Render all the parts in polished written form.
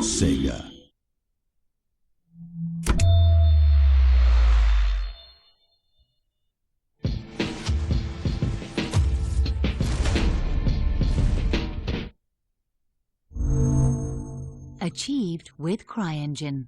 Sega. Achieved with CryEngine.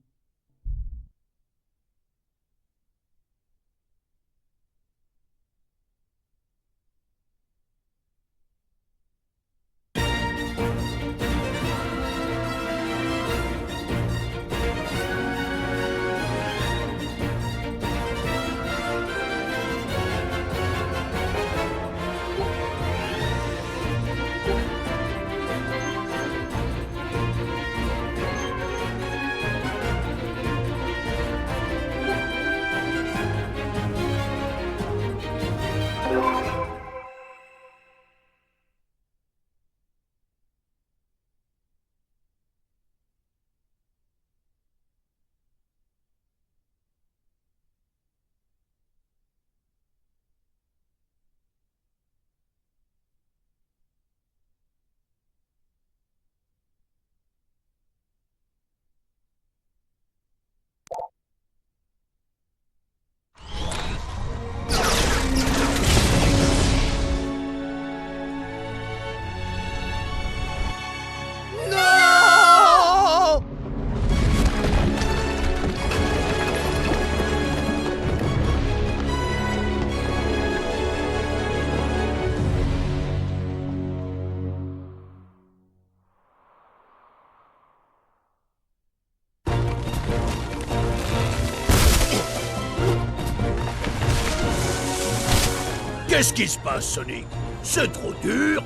Qu'est-ce qui se passe, Sonic? C'est trop dur.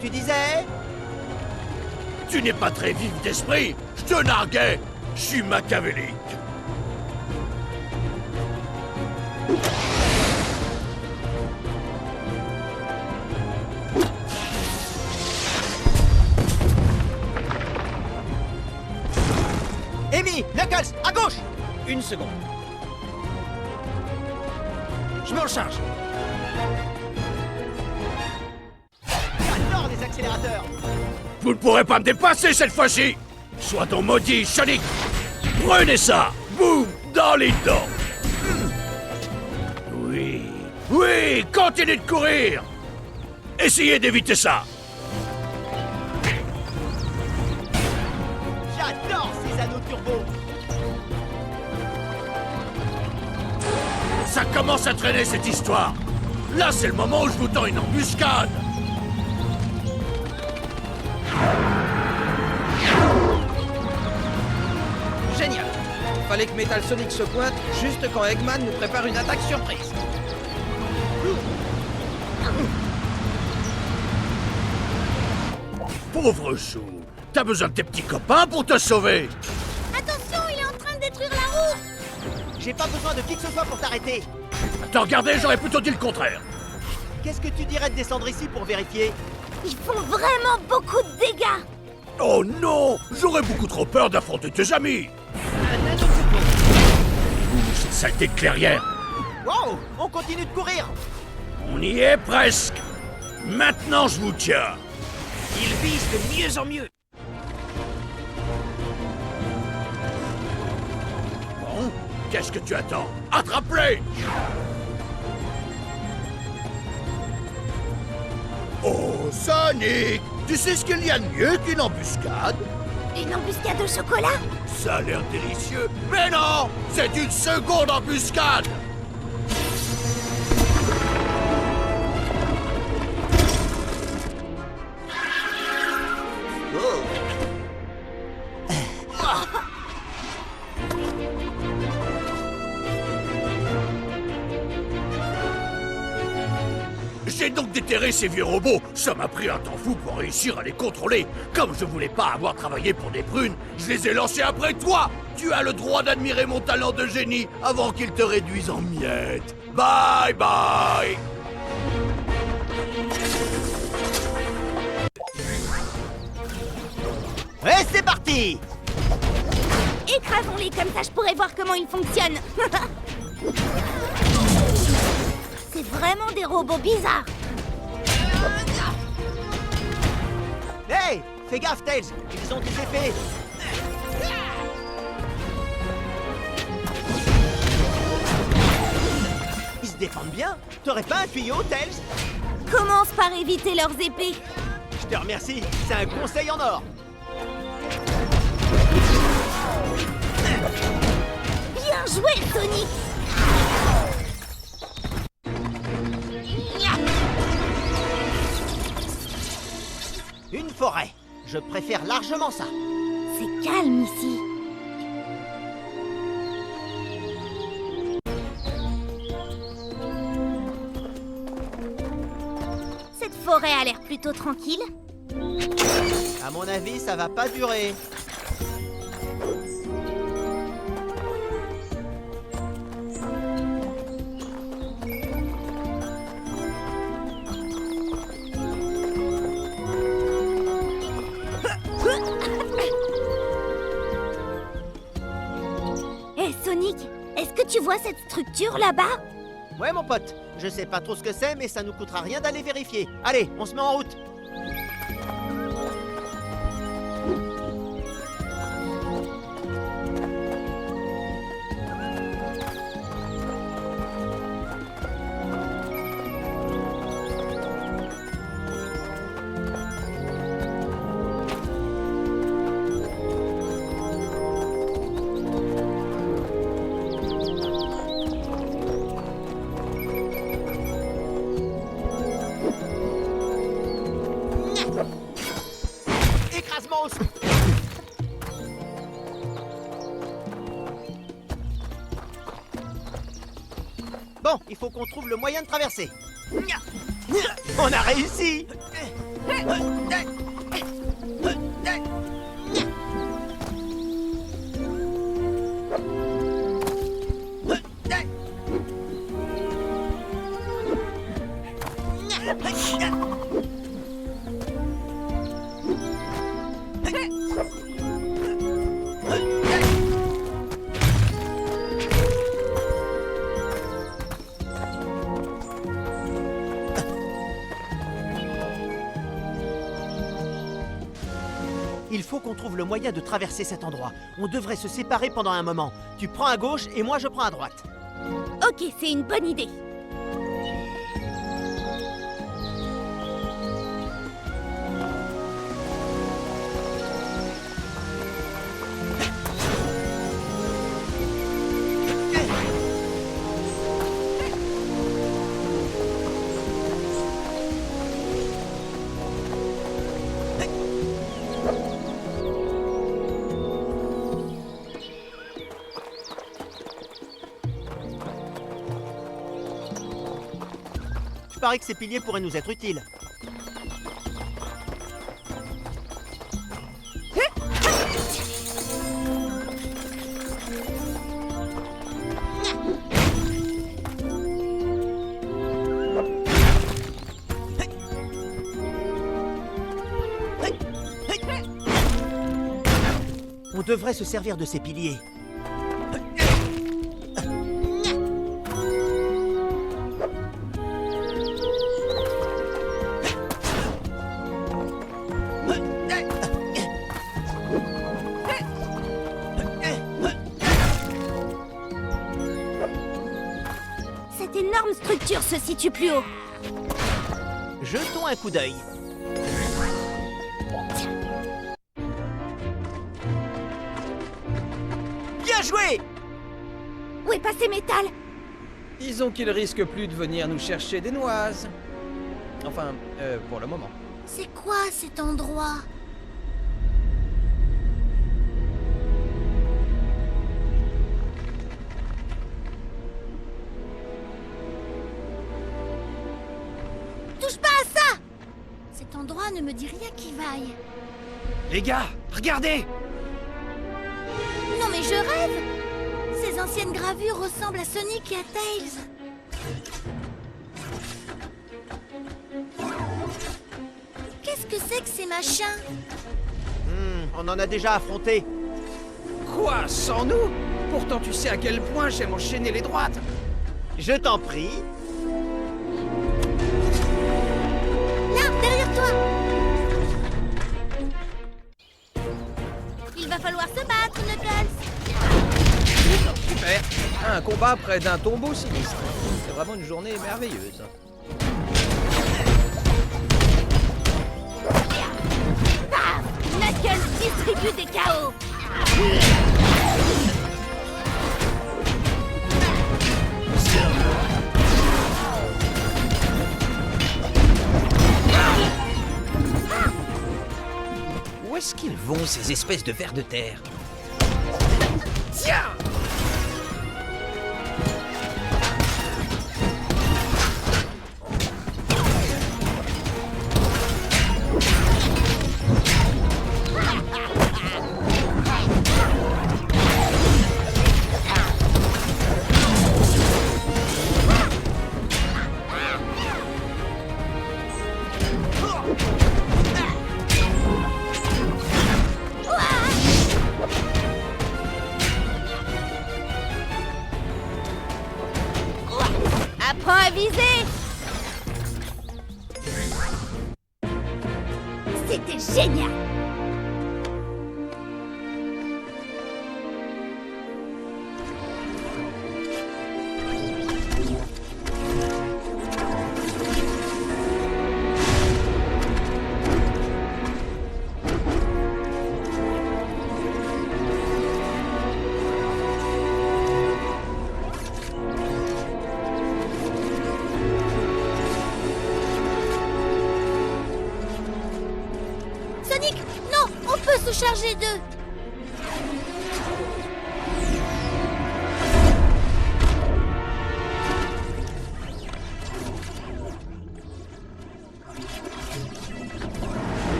Tu disais? Tu n'es pas très vif d'esprit. Je te narguais. Je suis machiavélique. Amy, Knuckles, à gauche! Une seconde. Je me recharge. J'adore les accélérateurs. Vous ne pourrez pas me dépasser cette fois-ci. Sois donc maudit, Sonic. Prenez ça. Boum, dans les dents. Oui, oui, continuez de courir. Essayez d'éviter ça. J'adore ces anneaux turbo. Ça commence à traîner cette histoire. Là, c'est le moment où je vous tends une embuscade. Génial. Fallait que Metal Sonic se pointe juste quand Eggman nous prépare une attaque surprise. Pauvre chou, t'as besoin de tes petits copains pour te sauver. Attention, il est en train de détruire la roue. J'ai pas besoin de qui que ce soit pour t'arrêter. T'as regardé, j'aurais plutôt dit le contraire. Qu'est-ce que tu dirais de descendre ici pour vérifier? Ils font vraiment beaucoup de dégâts. Oh non, j'aurais beaucoup trop peur d'affronter tes amis. Un anneau turbo. Ouh, cette saleté de clairière. Wow, on continue de courir. On y est presque. Maintenant, je vous tiens. Il vise de mieux en mieux. Bon, qu'est-ce que tu attends? Attrape-les! Oh, Sonic! Tu sais ce qu'il y a de mieux qu'une embuscade? Une embuscade au chocolat? Ça a l'air délicieux, mais non! C'est une seconde embuscade! J'ai donc déterré ces vieux robots. Ça m'a pris un temps fou pour réussir à les contrôler. Comme je voulais pas avoir travaillé pour des prunes, je les ai lancés après toi. Tu as le droit d'admirer mon talent de génie avant qu'ils te réduisent en miettes. Bye bye. Et c'est parti! Écrasons-les, comme ça je pourrais voir comment ils fonctionnent. C'est vraiment des robots bizarres. Hey! Fais gaffe, Tails! Ils ont des effets! se défendent bien. T'aurais pas un tuyau, Tails? Commence par éviter leurs épées. Je te remercie, c'est un conseil en or. Bien joué, Sonic. Une forêt. Je préfère largement ça. C'est calme ici. Cette forêt a l'air plutôt tranquille. À mon avis, ça va pas durer. Hé Sonic, est-ce que tu vois cette structure là-bas? Ouais, mon pote. Je sais pas trop ce que c'est, mais ça nous coûtera rien d'aller vérifier. Allez, on se met en route. Écrasement au sol. Bon, il faut qu'on trouve le moyen de traverser. On a réussi. Il faut qu'on trouve le moyen de traverser cet endroit. On devrait se séparer pendant un moment. Tu prends à gauche et moi je prends à droite. Ok, c'est une bonne idée. Je parie que ces piliers pourraient nous être utiles. On devrait se servir de ces piliers. Cette énorme structure se situe plus haut. Jetons un coup d'œil. Bien joué! Où est passé Métal? Disons qu'il risque plus de venir nous chercher des noises. Enfin, pour le moment. C'est quoi cet endroit? Touche pas à ça! Cet endroit ne me dit rien qui vaille. Les gars, regardez! Non mais je rêve! Ces anciennes gravures ressemblent à Sonic et à Tails. Qu'est-ce que c'est que ces machins? On en a déjà affronté. Quoi, sans nous? Pourtant tu sais à quel point j'aime enchaîner les droites. Je t'en prie. Là, derrière toi! Il va falloir se battre, Knuckles! Super. Un combat près d'un tombeau sinistre. C'est vraiment une journée merveilleuse. Knuckles distribue des chaos. Où est-ce qu'ils vont, ces espèces de vers de terre? Tiens! Apprends à viser. C'était génial. Sonic, non, on peut se charger d'eux.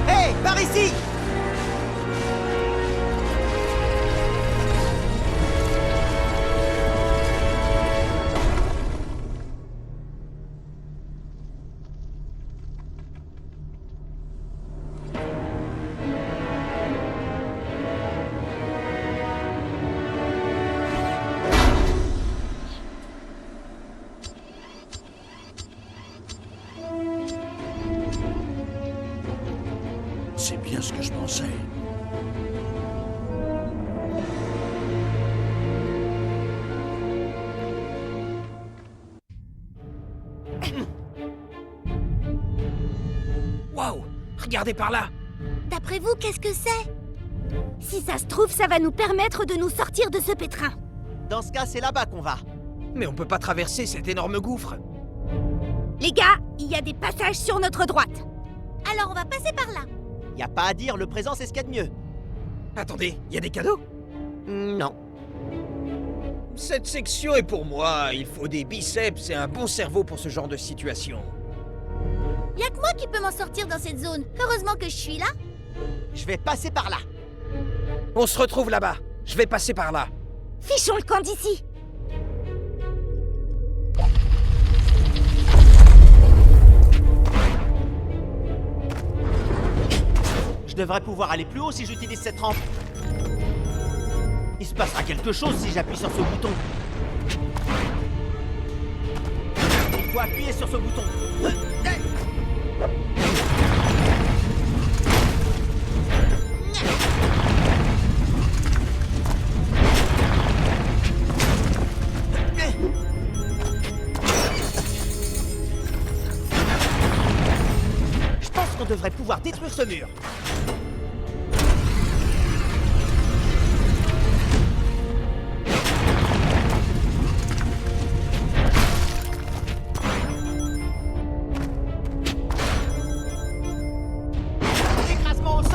Hé, par ici! C'est bien ce que je pensais. Waouh! Regardez par là! D'après vous, qu'est-ce que c'est? Si ça se trouve, ça va nous permettre de nous sortir de ce pétrin. Dans ce cas, c'est là-bas qu'on va. Mais on peut pas traverser cet énorme gouffre. Les gars, il y a des passages sur notre droite. Alors on va passer par là. Y a pas à dire, le présent c'est ce qu'il y a de mieux. Attendez, il y a des cadeaux? Non. Cette section est pour moi. Il faut des biceps et un bon cerveau pour ce genre de situation. Y a que moi qui peux m'en sortir dans cette zone. Heureusement que je suis là. Je vais passer par là. On se retrouve là-bas. Je vais passer par là. Fichons le camp d'ici. Je devrais pouvoir aller plus haut si j'utilise cette rampe. Il se passera quelque chose si j'appuie sur ce bouton. Il faut appuyer sur ce bouton. Je pense qu'on devrait pouvoir détruire ce mur. Écrasement au sol.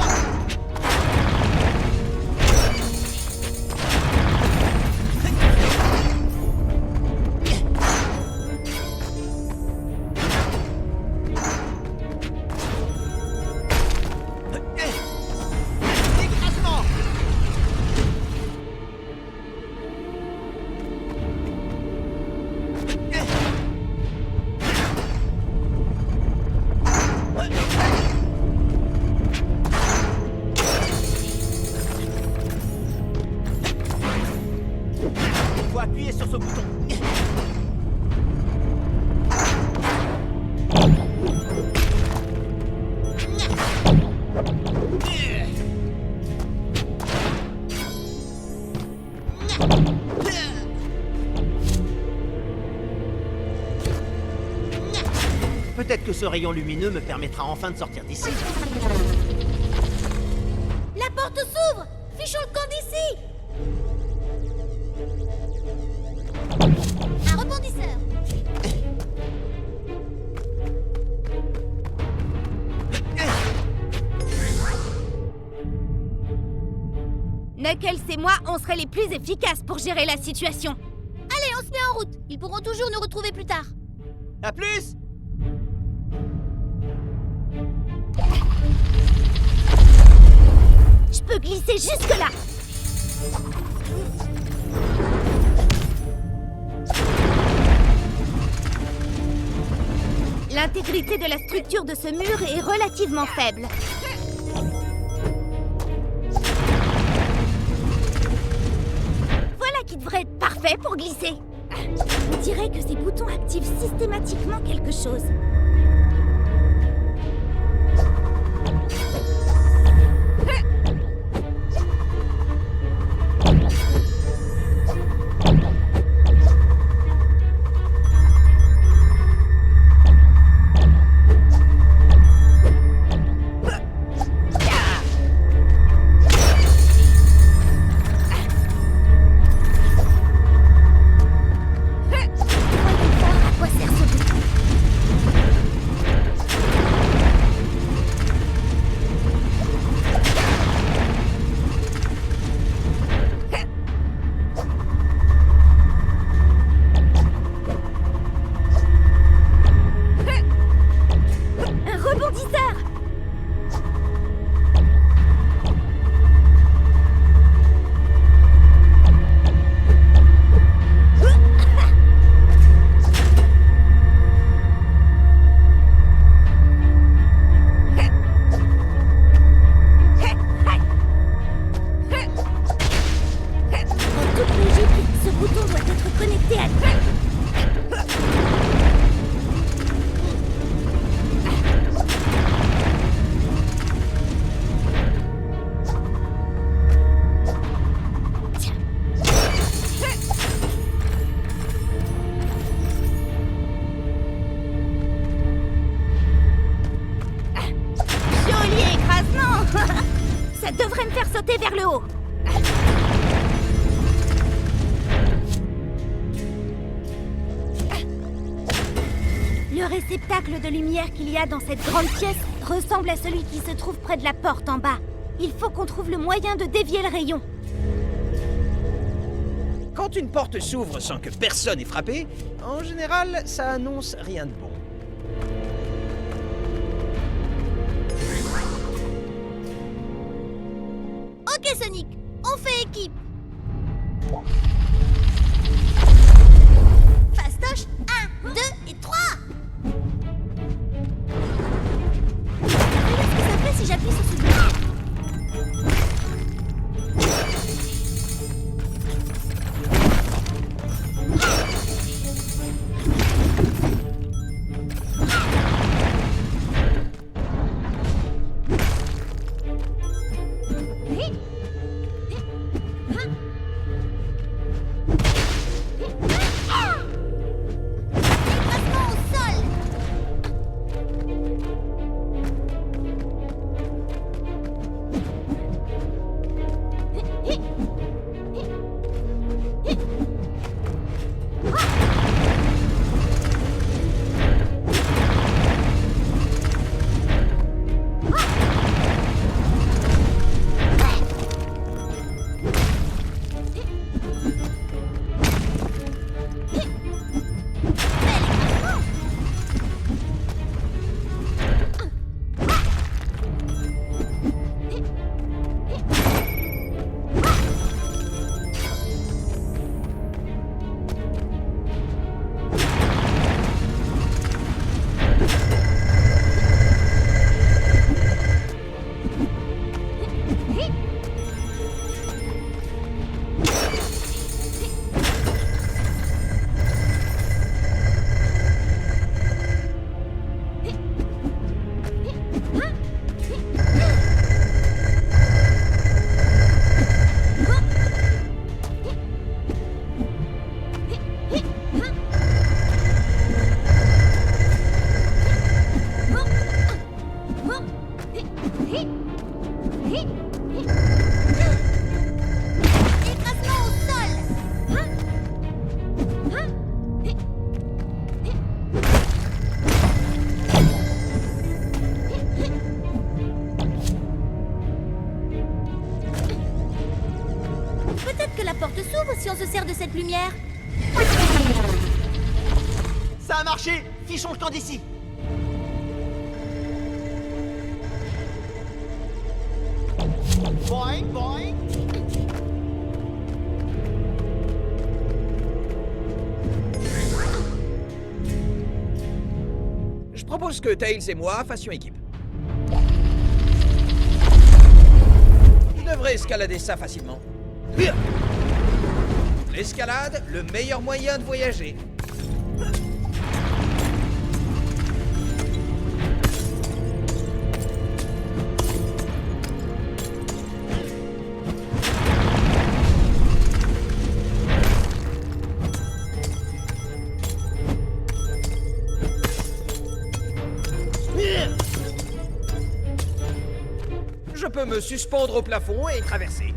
Écrasement. Il faut appuyer sur ce bouton. Peut-être que ce rayon lumineux me permettra enfin de sortir d'ici. La porte s'ouvre! Fichons le camp d'ici! Un rebondisseur! Knuckles et moi, on serait les plus efficaces pour gérer la situation. Allez, on se met en route. Ils pourront toujours nous retrouver plus tard. À plus! Je peux glisser jusque-là. L'intégrité de la structure de ce mur est relativement faible. Voilà qui devrait être parfait pour glisser. On dirait que ces boutons activent systématiquement quelque chose. Ça devrait me faire sauter vers le haut. Le réceptacle de lumière qu'il y a dans cette grande pièce ressemble à celui qui se trouve près de la porte en bas. Il faut qu'on trouve le moyen de dévier le rayon. Quand une porte s'ouvre sans que personne ait frappé, en général, ça annonce rien de bon. Ok Sonic, on fait équipe. Fastoche, 1, 2 et 3. Regarde ce que ça fait si j'appuie sur ce bouton. si on se sert de cette lumière? Ça a marché! Fichons le camp d'ici! Boing, boing! Je propose que Tails et moi fassions équipe. Je devrais escalader ça facilement. L'escalade, le meilleur moyen de voyager. Je peux me suspendre au plafond et traverser.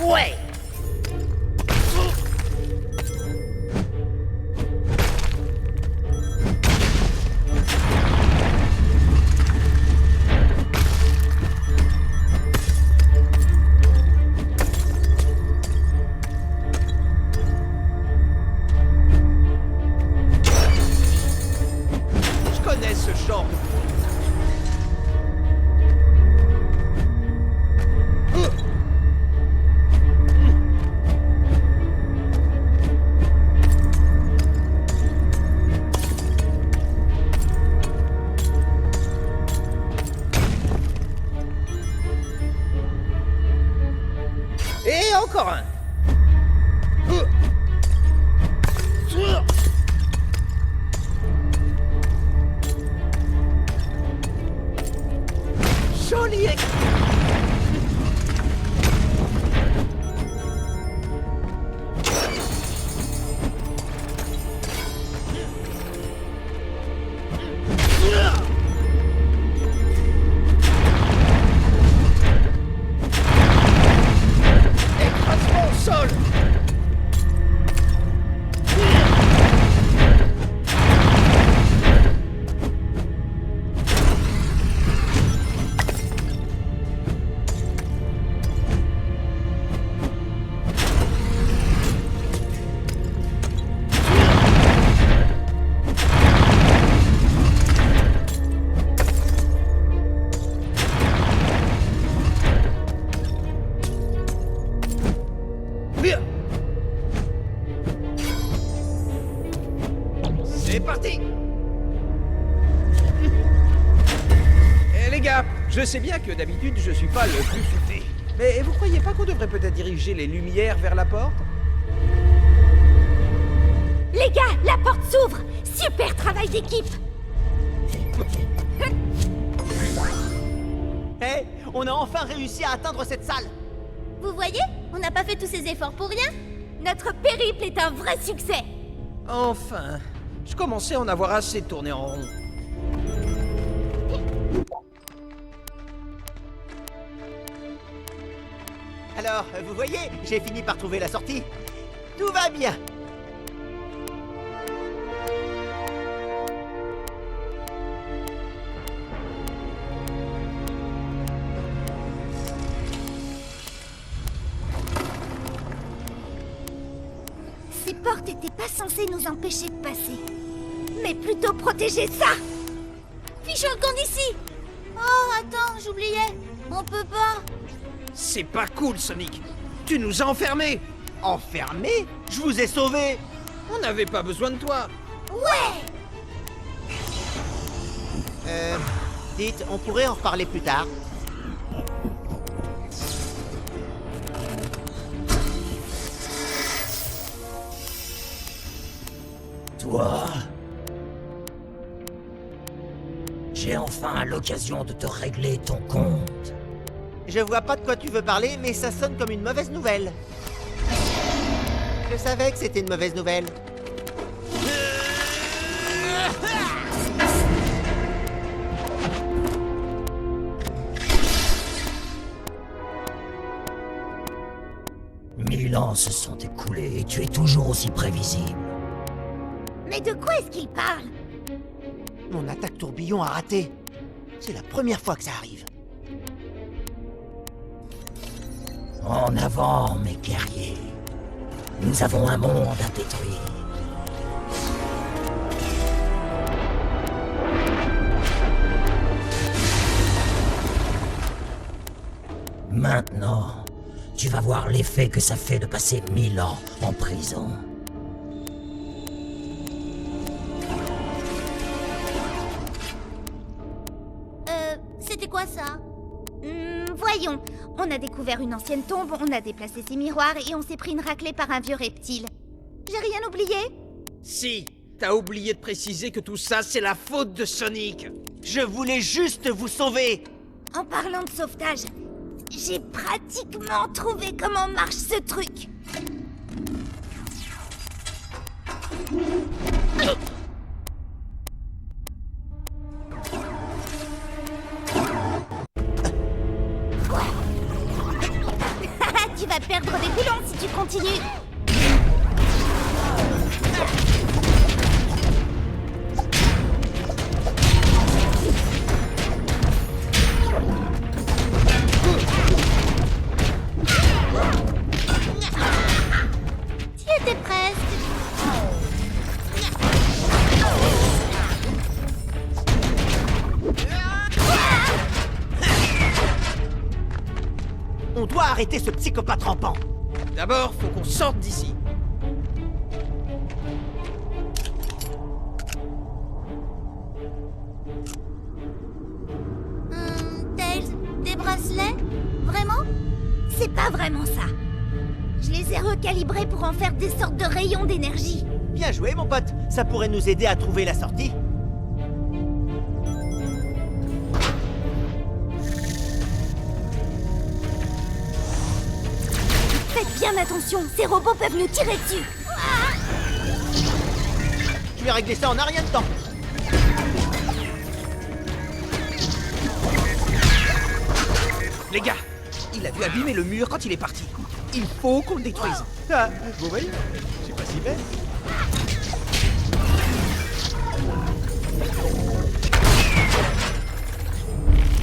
Ouais! Je connais ce genre de... Et encore un. Joli. Écrasement au sol. C'est parti. Eh les gars, je sais bien que d'habitude je suis pas le plus futé. Mais vous croyez pas qu'on devrait peut-être diriger les lumières vers la porte? Les gars, la porte s'ouvre! Super travail d'équipe! Hé, on a enfin réussi à atteindre cette salle! Vous voyez? On n'a pas fait tous ces efforts pour rien! Notre périple est un vrai succès! Enfin, je commençais à en avoir assez de tourner en rond. Alors, vous voyez, j'ai fini par trouver la sortie. Tout va bien! Ces portes étaient pas censées nous empêcher de passer, mais plutôt protéger ça! Fichons le camp d'ici! Oh, attends, j'oubliais! On peut pas! C'est pas cool, Sonic. Tu nous as enfermés. Enfermé? Je vous ai sauvé! On n'avait pas besoin de toi. Ouais! Dites, on pourrait en reparler plus tard. Toi, j'ai enfin l'occasion de te régler ton compte. Je vois pas de quoi tu veux parler, mais ça sonne comme une mauvaise nouvelle. Je savais que c'était une mauvaise nouvelle. Mille ans se sont écoulés et tu es toujours aussi prévisible. Mais de quoi est-ce qu'il parle? Mon attaque tourbillon a raté. C'est la première fois que ça arrive. En avant, mes guerriers. Nous avons un monde à détruire. Maintenant, tu vas voir l'effet que ça fait de passer 1000 ans en prison. C'était quoi ça? Voyons. On a découvert une ancienne tombe, on a déplacé ses miroirs et on s'est pris une raclée par un vieux reptile. J'ai rien oublié? Si, t'as oublié de préciser que tout ça, c'est la faute de Sonic. Je voulais juste vous sauver. En parlant de sauvetage, j'ai pratiquement trouvé comment marche ce truc. Tu vas perdre des boulons si tu continues. Tu étais presque. On doit arrêter ce psychopathe rampant. D'abord, faut qu'on sorte d'ici. Tails, des bracelets? Vraiment? C'est pas vraiment ça. Je les ai recalibrés pour en faire des sortes de rayons d'énergie. Bien joué, mon pote. Ça pourrait nous aider à trouver la sortie. Faites bien attention, ces robots peuvent nous tirer dessus. Je vais régler ça en un rien de temps. Les gars, il a dû abîmer le mur quand il est parti. Il faut qu'on le détruise. Ah, vous voyez, c'est pas si bête.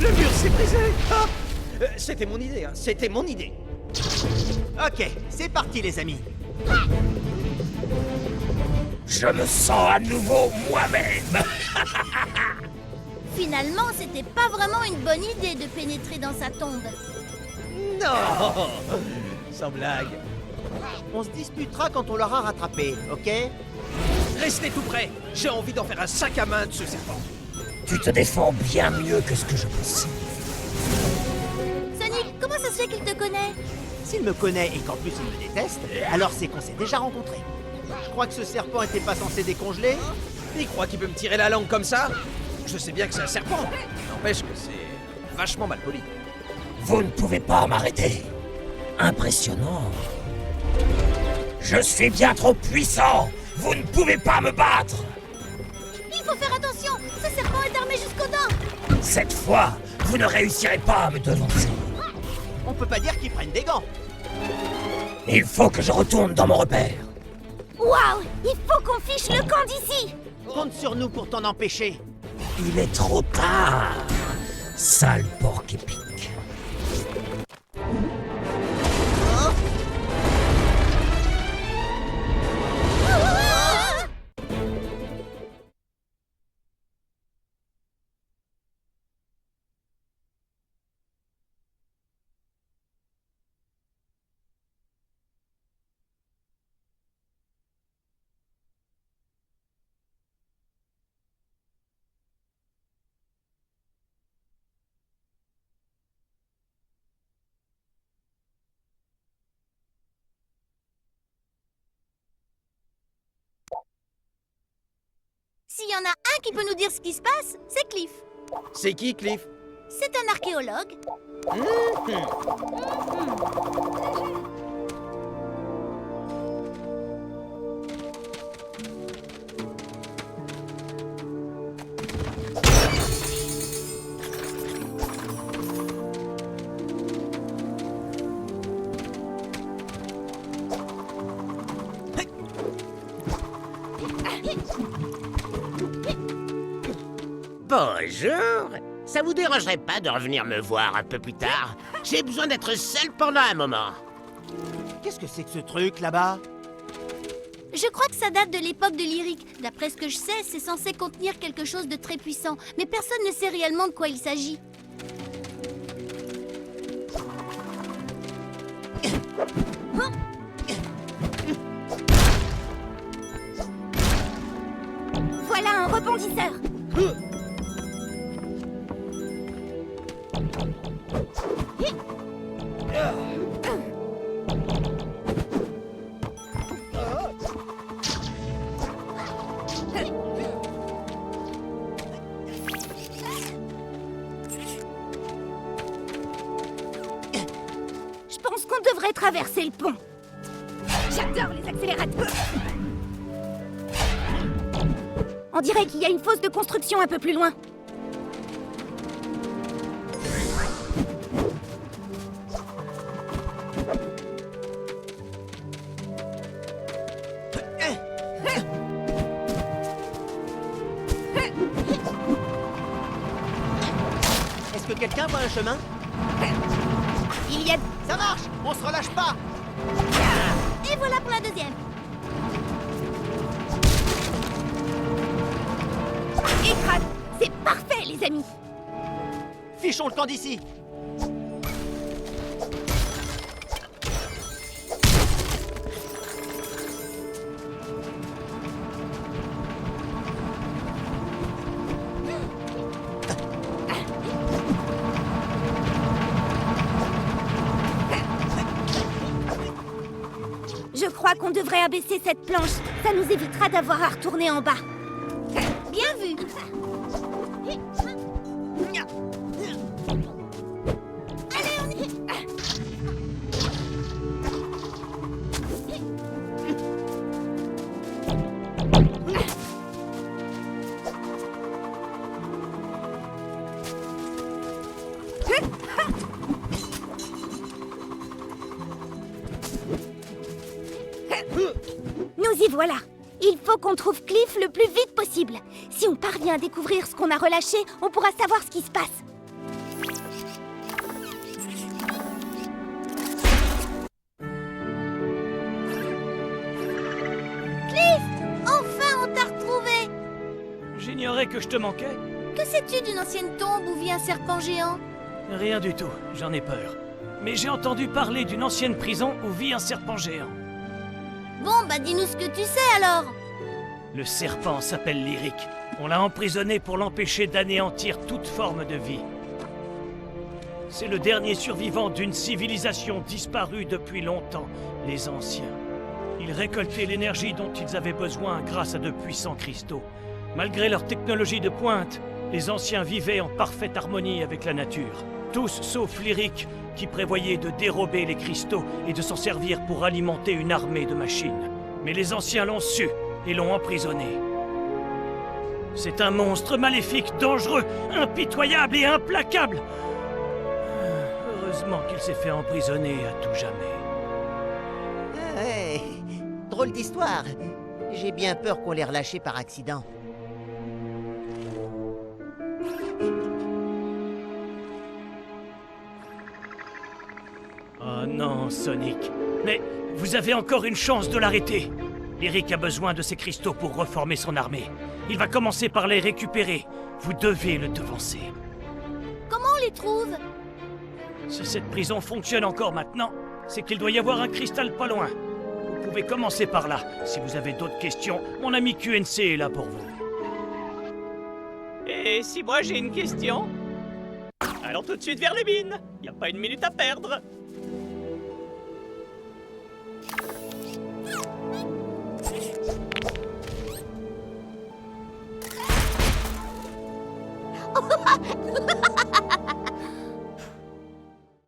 Le mur s'est brisé. Ah c'était mon idée, hein. C'était mon idée. Ok, c'est parti les amis. Je me sens à nouveau moi-même. Finalement, c'était pas vraiment une bonne idée de pénétrer dans sa tombe. Non. Sans blague. On se disputera quand on l'aura rattrapé, ok? Restez tout près. J'ai envie d'en faire un sac à main de ce serpent. Tu te défends bien mieux que ce que je pensais. Sonic, comment ça se fait qu'il te connaît? S'il me connaît et qu'en plus il me déteste, alors c'est qu'on s'est déjà rencontrés. Je crois que ce serpent était pas censé décongeler. Il croit qu'il peut me tirer la langue comme ça? Je sais bien que c'est un serpent. N'empêche que c'est vachement mal poli. Vous ne pouvez pas m'arrêter. Impressionnant. Je suis bien trop puissant. Vous ne pouvez pas me battre. Il faut faire attention, ce serpent est armé jusqu'aux dents. Cette fois, vous ne réussirez pas à me devancer. On peut pas dire qu'ils prennent des gants. Il faut que je retourne dans mon repère. Waouh, il faut qu'on fiche le camp d'ici. Compte sur nous pour t'en empêcher. Il est trop tard. Sale porc épique. S'il y en a un qui peut nous dire ce qui se passe, c'est Cliff. C'est qui, Cliff? C'est un archéologue. Bonjour, Ça vous dérangerait pas de revenir me voir un peu plus tard? J'ai besoin d'être seul pendant un moment. Qu'est-ce que c'est que ce truc là-bas? Je crois que ça date de l'époque de Lyric. D'après ce que je sais, c'est censé contenir quelque chose de très puissant. Mais personne ne sait réellement de quoi il s'agit. Voilà un rebondisseur. Je pense qu'on devrait traverser le pont. J'adore les accélérateurs. On dirait qu'il y a une fosse de construction un peu plus loin. Est-ce que quelqu'un voit un chemin? Il y a... Ça marche! On se relâche pas! Et voilà pour la deuxième. Écrase. C'est parfait, les amis. Fichons le camp d'ici! Je crois qu'on devrait abaisser cette planche. Ça nous évitera d'avoir à retourner en bas. Bien vu. Allez, on y... Nous y voilà. Il faut qu'on trouve Cliff le plus vite possible. Si on parvient à découvrir ce qu'on a relâché, on pourra savoir ce qui se passe. Cliff! Enfin, on t'a retrouvé! J'ignorais que je te manquais. Que sais-tu d'une ancienne tombe où vit un serpent géant? Rien du tout, j'en ai peur. Mais j'ai entendu parler d'une ancienne prison où vit un serpent géant. Bon, bah dis-nous ce que tu sais alors. Le serpent s'appelle Lyric. On l'a emprisonné pour l'empêcher d'anéantir toute forme de vie. C'est le dernier survivant d'une civilisation disparue depuis longtemps, les Anciens. Ils récoltaient l'énergie dont ils avaient besoin grâce à de puissants cristaux. Malgré leur technologie de pointe, les Anciens vivaient en parfaite harmonie avec la nature. Tous sauf Lyric, qui prévoyait de dérober les cristaux et de s'en servir pour alimenter une armée de machines. Mais les Anciens l'ont su et l'ont emprisonné. C'est un monstre maléfique, dangereux, impitoyable et implacable. Heureusement qu'il s'est fait emprisonner à tout jamais. Ah ouais, drôle d'histoire. J'ai bien peur qu'on l'ait relâché par accident. Oh non, Sonic. Mais vous avez encore une chance de l'arrêter. Lyric a besoin de ces cristaux pour reformer son armée. Il va commencer par les récupérer. Vous devez le devancer. Comment on les trouve? Si cette prison fonctionne encore maintenant, c'est qu'il doit y avoir un cristal pas loin. Vous pouvez commencer par là. Si vous avez d'autres questions, mon ami QNC est là pour vous. Et si moi j'ai une question? Allons tout de suite vers les mines. Y a pas une minute à perdre.